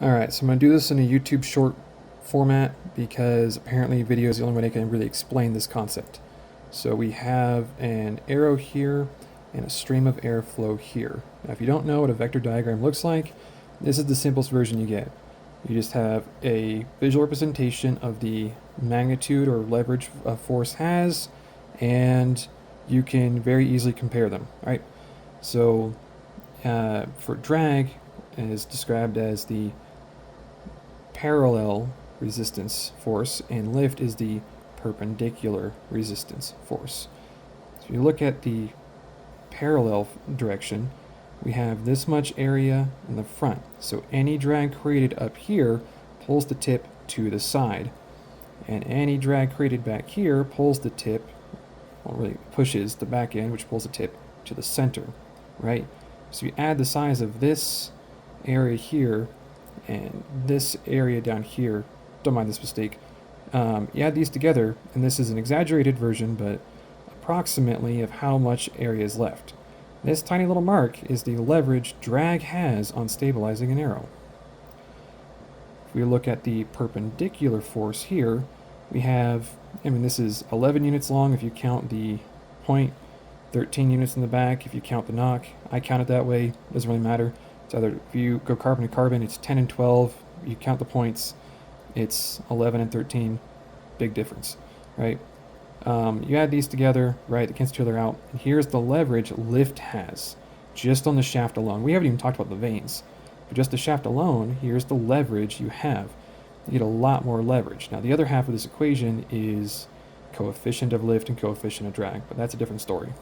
Alright, so I'm going to do this in a YouTube short format because apparently video is the only way I can really explain this concept. So we have an arrow here and a stream of airflow here. Now if you don't know what a vector diagram looks like, this is the simplest version you get. You just have a visual representation of the magnitude or leverage a force has, and you can very easily compare them, right? So for drag is described as the parallel resistance force, and lift is the perpendicular resistance force. So if you look at the parallel direction, we have this much area in the front. So any drag created up here pulls the tip to the side, and any drag created back here pulls the tip, well, really pushes the back end, which pulls the tip to the center, right? So you add the size of this area here and this area down here, don't mind this mistake, you add these together, and this is an exaggerated version, but approximately of how much area is left. This tiny little mark is the leverage drag has on stabilizing an arrow. If we look at the perpendicular force here, we have, this is 11 units long if you count the point, 13 units in the back if you count the knock. I count it that way, doesn't really matter. It's either, if you go carbon to carbon, it's 10 and 12. You count the points, it's 11 and 13. Big difference, right? You add these together, right, against each other out, and here's the leverage lift has, just on the shaft alone. We haven't even talked about the vanes, but just the shaft alone, here's the leverage you have. You get a lot more leverage. Now, the other half of this equation is coefficient of lift and coefficient of drag, but that's a different story.